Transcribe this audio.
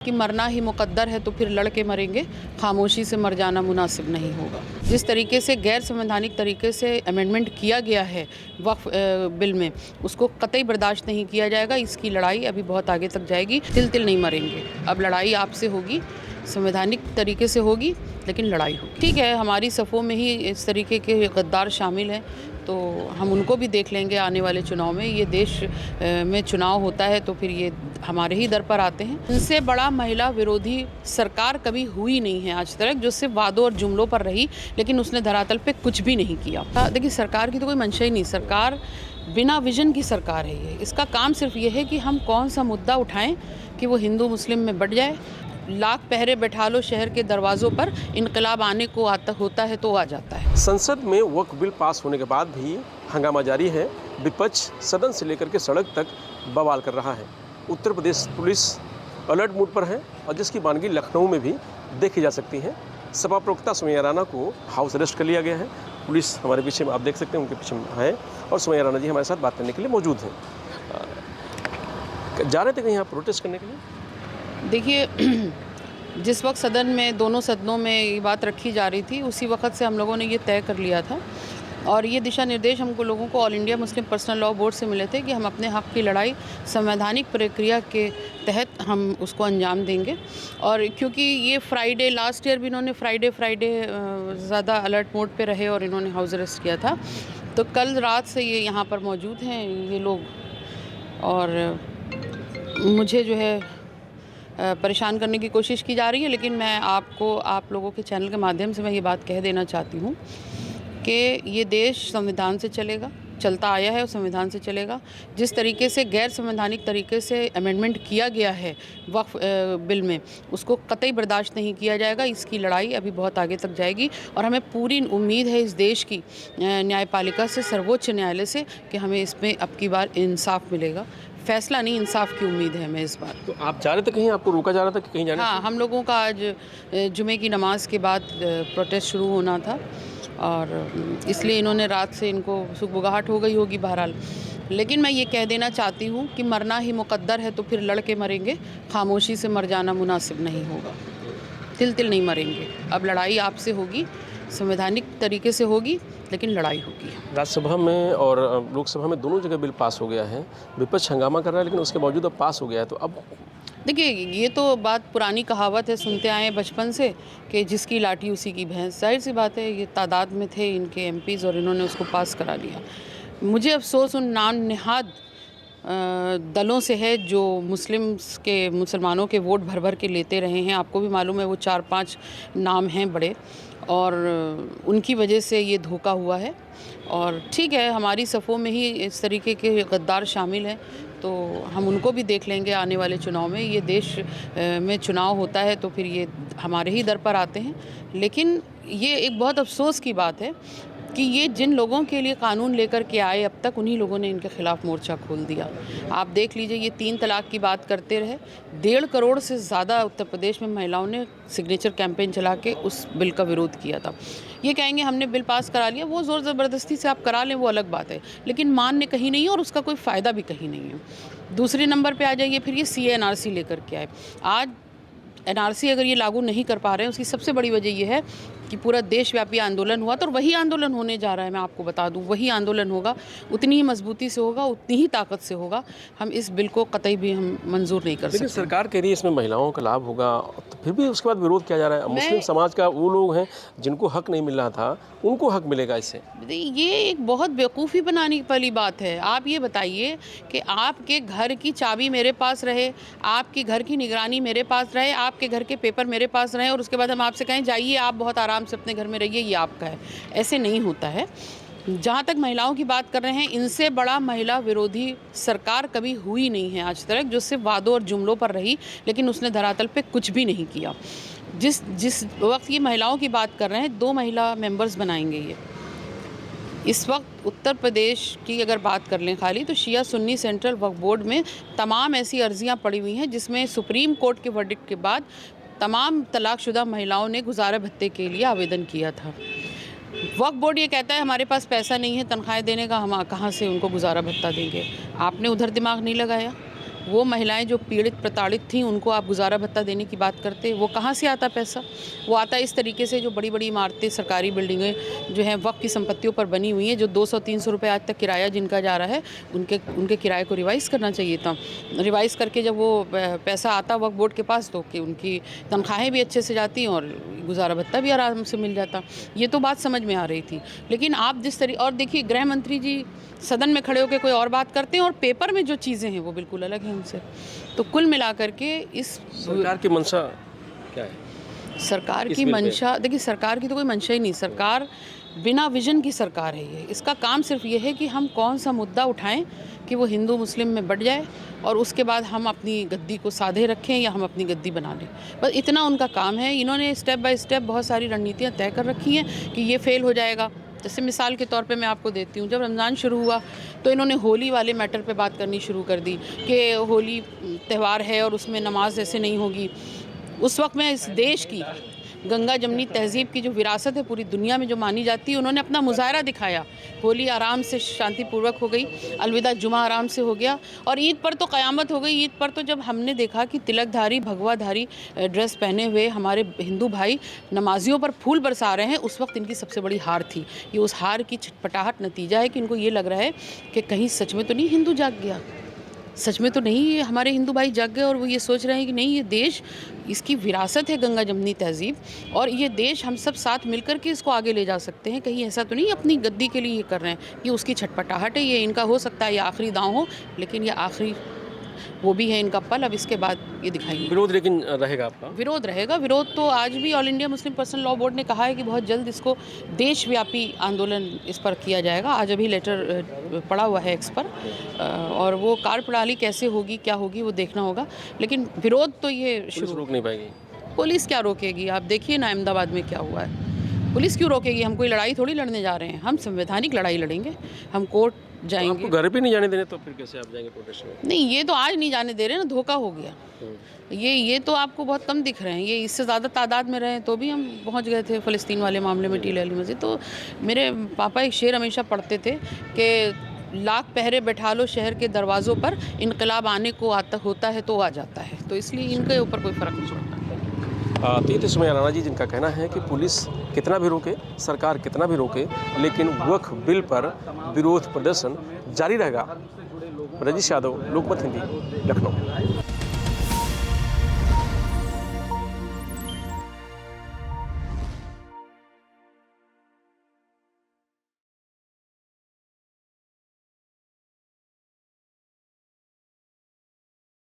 कि मरना ही मुकद्दर है तो फिर लड़के मरेंगे, खामोशी से मर जाना मुनासिब नहीं होगा। जिस तरीके से गैर संवैधानिक तरीके से अमेंडमेंट किया गया है वक्फ बिल में, उसको कतई बर्दाश्त नहीं किया जाएगा। इसकी लड़ाई अभी बहुत आगे तक जाएगी, तिल तिल नहीं मरेंगे। अब लड़ाई आपसे होगी, संवैधानिक तरीके से होगी, लेकिन लड़ाई होगी। ठीक है, हमारी सफ़ों में ही इस तरीके के गद्दार शामिल हैं, तो हम उनको भी देख लेंगे आने वाले चुनाव में। ये देश में चुनाव होता है तो फिर ये हमारे ही दर पर आते हैं। इनसे बड़ा महिला विरोधी सरकार कभी हुई नहीं है आज तक, जो सिर्फ वादों और जुमलों पर रही, लेकिन उसने धरातल पे कुछ भी नहीं किया। देखिए, सरकार की तो कोई मंशा ही नहीं, सरकार बिना विजन की सरकार है ये। इसका काम सिर्फ ये है कि हम कौन सा मुद्दा उठाएं कि वो हिंदू मुस्लिम में बढ़ जाए। लाख पहरे बैठा लो शहर के दरवाज़ों पर, इनकलाब आने को आता होता है तो आ जाता है। संसद में वक्फ बिल पास होने के बाद भी हंगामा जारी है। विपक्ष सदन से लेकर के सड़क तक बवाल कर रहा है। Uttar Pradesh police alert mode पर है और जिसकी बानगी लखनऊ में भी देखी जा सकती है। सपा प्रवक्ता सुमैया राणा को हाउस अरेस्ट कर लिया गया है। पुलिस हमारे पीछे आप देख सकते हैं, उनके पीछे है और सुमैया राणा जी हमारे साथ बात करने के लिए मौजूद हैं। जा रहे थे कहीं यहाँ प्रोटेस्ट करने के लिए? देखिए, जिस वक्त सदन में, दोनों सदनों में ये बात रखी जा रही थी, उसी वक्त से हम लोगों ने ये तय कर लिया था और ये दिशा निर्देश हमको लोगों को all India Muslim personal law board से मिले थे कि हम अपने हक़ की लड़ाई संवैधानिक प्रक्रिया के तहत हम उसको अंजाम देंगे। और क्योंकि ये फ्राइडे, लास्ट ईयर भी इन्होंने फ्राइडे ज़्यादा अलर्ट मोड पे रहे और इन्होंने हाउस अरेस्ट किया था, तो कल रात से ये यहाँ पर मौजूद हैं ये लोग। और मुझे जो है परेशान करने की कोशिश की जा रही है, लेकिन मैं आपको, आप लोगों के चैनल के माध्यम से मैं ये बात कह देना चाहती हूँ कि ये देश संविधान से चलेगा, चलता आया है और संविधान से चलेगा। जिस तरीके से गैर संवैधानिक तरीके से अमेंडमेंट किया गया है वक्फ बिल में, उसको कतई बर्दाश्त नहीं किया जाएगा। इसकी लड़ाई अभी बहुत आगे तक जाएगी और हमें पूरी उम्मीद है इस देश की न्यायपालिका से, सर्वोच्च न्यायालय से, कि हमें इसमें अब की बार इंसाफ मिलेगा। फैसला नहीं, इंसाफ की उम्मीद है हमें इस बार। तो आप जा रहे थे कहीं, आपको रोका जा रहा था कि कहीं जाने? हाँ, हम लोगों का आज जुमे की नमाज के बाद प्रोटेस्ट शुरू होना था और इसलिए इन्होंने रात से, इनको सुगबुगाहट हो गई होगी बहरहाल। लेकिन मैं ये कह देना चाहती हूँ कि मरना ही मुकद्दर है तो फिर लड़के मरेंगे, खामोशी से मर जाना मुनासिब नहीं होगा। तिल तिल नहीं मरेंगे। अब लड़ाई आपसे होगी, संवैधानिक तरीके से होगी, लेकिन लड़ाई होगी। राज्यसभा में और लोकसभा में दोनों जगह बिल पास हो गया है। विपक्ष हंगामा कर रहा है, लेकिन उसके बावजूद अब पास हो गया है। तो अब देखिए, ये तो बात पुरानी कहावत है, सुनते आए हैं बचपन से कि जिसकी लाठी उसी की भैंस। जाहिर सी बात है, ये तादाद में थे इनके एमपीज़ और इन्होंने उसको पास करा लिया। मुझे अफसोस उन नाम नेहाद दलों से है जो मुसलमानों के वोट भर भर के लेते रहे हैं। आपको भी मालूम है वो 4-5 नाम हैं बड़े, और उनकी वजह से ये धोखा हुआ है। और ठीक है, हमारी सफ़ों में ही इस तरीके के गद्दार शामिल हैं, तो हम उनको भी देख लेंगे आने वाले चुनाव में। ये देश में चुनाव होता है तो फिर ये हमारे ही दर पर आते हैं। लेकिन ये एक बहुत अफसोस की बात है कि ये जिन लोगों के लिए कानून लेकर के आए, अब तक उन्हीं लोगों ने इनके खिलाफ मोर्चा खोल दिया। आप देख लीजिए, ये 3 तलाक की बात करते रहे। 1.5 करोड़ से ज़्यादा उत्तर प्रदेश में महिलाओं ने सिग्नेचर कैंपेन चला के उस बिल का विरोध किया था। ये कहेंगे हमने बिल पास करा लिया, वो ज़ोर ज़बरदस्ती से आप करा लें वो अलग बात है, लेकिन मान्य कहीं नहीं है और उसका कोई फ़ायदा भी कहीं नहीं है। दूसरे नंबर पे आ जाइए, फिर ये CA NRC लेकर के आए। आज NRC अगर ये लागू नहीं कर पा रहे हैं, उसकी सबसे बड़ी वजह ये है कि पूरा देशव्यापी आंदोलन हुआ था और वही आंदोलन होने जा रहा है। मैं आपको बता दूं, वही आंदोलन होगा, उतनी ही मजबूती से होगा, उतनी ही ताकत से होगा। हम इस बिल को कतई भी हम मंजूर नहीं कर सकते। लेकिन सरकार कह रही है इसमें महिलाओं का लाभ होगा, तो फिर भी उसके बाद विरोध किया जा रहा है। मुस्लिम समाज का वो लोग हैं जिनको हक नहीं मिल रहा था, उनको हक मिलेगा इससे। ये एक बहुत बेवकूफ़ी बनाने वाली बात है। आप ये बताइए कि आपके घर की चाबी मेरे पास रहे, आपके घर की निगरानी मेरे पास रहे, आपके घर के पेपर मेरे पास रहे और उसके बाद हम आपसे कहें जाइए आप बहुत आराम से अपने घर में रहिए, ये आपका है। ऐसे नहीं होता है। जहाँ तक महिलाओं की बात कर रहे हैं, इनसे बड़ा महिला विरोधी सरकार कभी हुई नहीं है आज तक, जो सिर्फ वादों और जुमलों पर रही, लेकिन उसने धरातल पे कुछ भी नहीं किया। जिस वक्त ये महिलाओं की बात कर रहे हैं, 2 महिला मेंबर्स बनाएंगे ये। इस वक्त उत्तर प्रदेश की अगर बात कर लें खाली, तो शिया सुन्नी सेंट्रल वक्फ बोर्ड में तमाम ऐसी अर्जियां पड़ी हुई हैं जिसमें सुप्रीम कोर्ट के वर्डिक्ट के बाद तमाम तलाकशुदा महिलाओं ने गुजारा भत्ते के लिए आवेदन किया था। वक्फ बोर्ड ये कहता है हमारे पास पैसा नहीं है तनख्वाहें देने का, हम कहाँ से उनको गुजारा भत्ता देंगे। आपने उधर दिमाग नहीं लगाया। वो महिलाएं जो पीड़ित प्रताड़ित थीं उनको आप गुजारा भत्ता देने की बात करते, वो कहाँ से आता पैसा? वो आता इस तरीके से जो बड़ी बड़ी इमारतें, सरकारी बिल्डिंगें जो हैं वक़्फ़ की संपत्तियों पर बनी हुई हैं, जो 200-300 रुपये आज तक किराया जिनका जा रहा है, उनके किराए को रिवाइज़ करना चाहिए था। रिवाइज़ करके जब वो पैसा आता वक्फ बोर्ड के पास तो कि उनकी तनख्वाहें भी अच्छे से जाती और गुजारा भत्ता भी आराम से मिल जाता। ये तो बात समझ में आ रही थी। लेकिन आप जिस तरीके, और देखिए गृह मंत्री जी सदन में खड़े होकर कोई और बात करते हैं और पेपर में जो चीज़ें हैं वो बिल्कुल अलग हैं उनसे। तो कुल मिलाकर के इस सरकार की मंशा क्या है? सरकार की मंशा, देखिए सरकार की तो कोई मंशा ही नहीं, सरकार बिना विजन की सरकार है ये। इसका काम सिर्फ ये है कि हम कौन सा मुद्दा उठाएं कि वो हिंदू मुस्लिम में बढ़ जाए और उसके बाद हम अपनी गद्दी को साधे रखें या हम अपनी गद्दी बना लें, बस इतना उनका काम है। इन्होंने स्टेप बाय स्टेप बहुत सारी रणनीतियाँ तय कर रखी हैं कि ये फेल हो जाएगा। जैसे मिसाल के तौर पे मैं आपको देती हूँ, जब रमज़ान शुरू हुआ तो इन्होंने होली वाले मैटर पे बात करनी शुरू कर दी कि होली त्यौहार है और उसमें नमाज ऐसे नहीं होगी। उस वक्त में इस देश की गंगा जमनी तहज़ीब की जो विरासत है पूरी दुनिया में जो मानी जाती है, उन्होंने अपना मुज़ाहरा दिखाया। होली आराम से शांतिपूर्वक हो गई, अलविदा जुमा आराम से हो गया और ईद पर तो क़यामत हो गई। ईद पर तो जब हमने देखा कि तिलकधारी भगवाधारी ड्रेस पहने हुए हमारे हिंदू भाई नमाजियों पर फूल बरसा रहे हैं, उस वक्त इनकी सबसे बड़ी हार थी। ये उस हार की छटपटाहट नतीजा है कि इनको ये लग रहा है कि कहीं सच में तो नहीं हिंदू जाग गया, सच में तो नहीं ये हमारे हिंदू भाई जाग गए और वो ये सोच रहे हैं कि नहीं, ये देश, इसकी विरासत है गंगा जमनी तहज़ीब और ये देश हम सब साथ मिलकर के इसको आगे ले जा सकते हैं। कहीं ऐसा तो नहीं अपनी गद्दी के लिए ये कर रहे हैं। ये उसकी छटपटाहट है, ये इनका हो सकता है ये आखिरी दांव हो, लेकिन ये आखिरी वो भी है इनका पल। अब इसके बाद ये दिखाएंगे। विरोध लेकिन रहेगा आपका? विरोध रहेगा। विरोध तो आज भी all India Muslim personal law board ने कहा है कि बहुत जल्द इसको देशव्यापी आंदोलन इस पर किया जाएगा। आज अभी लेटर पड़ा हुआ है एक्स पर और वो कार्यप्रणाली कैसे होगी, क्या होगी, वो देखना होगा। लेकिन विरोध तो ये पुलिस रोक नहीं पाएगी। पुलिस क्या रोकेगी? आप देखिए ना अहमदाबाद में क्या हुआ है। पुलिस क्यों रोकेगी? हम कोई लड़ाई थोड़ी लड़ने जा रहे हैं, हम संवैधानिक लड़ाई लड़ेंगे। हम कोर्ट जाएंगे। आपको घर पे नहीं जाने देने तो फिर कैसे आप जाएंगे प्रोटेस्ट में? नहीं, ये तो आज नहीं जाने दे रहे ना, धोखा हो गया। ये तो आपको बहुत कम दिख रहे हैं। ये इससे ज़्यादा तादाद में रहे तो भी हम पहुंच गए थे फ़लस्तीन वाले मामले में टीले वाली मस्जिद। तो मेरे पापा एक शेर हमेशा पढ़ते थे कि लाख पहरे बैठा लो शहर के दरवाज़ों पर, इनकलाब आने को आता होता है तो आ जाता है। तो इसलिए इनके ऊपर कोई फ़र्क नहीं पड़ता। तो ये थे सुमैया राणा जी, जिनका कहना है कि पुलिस कितना भी रोके, सरकार कितना भी रोके, लेकिन वक्फ बिल पर विरोध प्रदर्शन जारी रहेगा। रजीश यादव, लोकमत हिंदी, लखनऊ।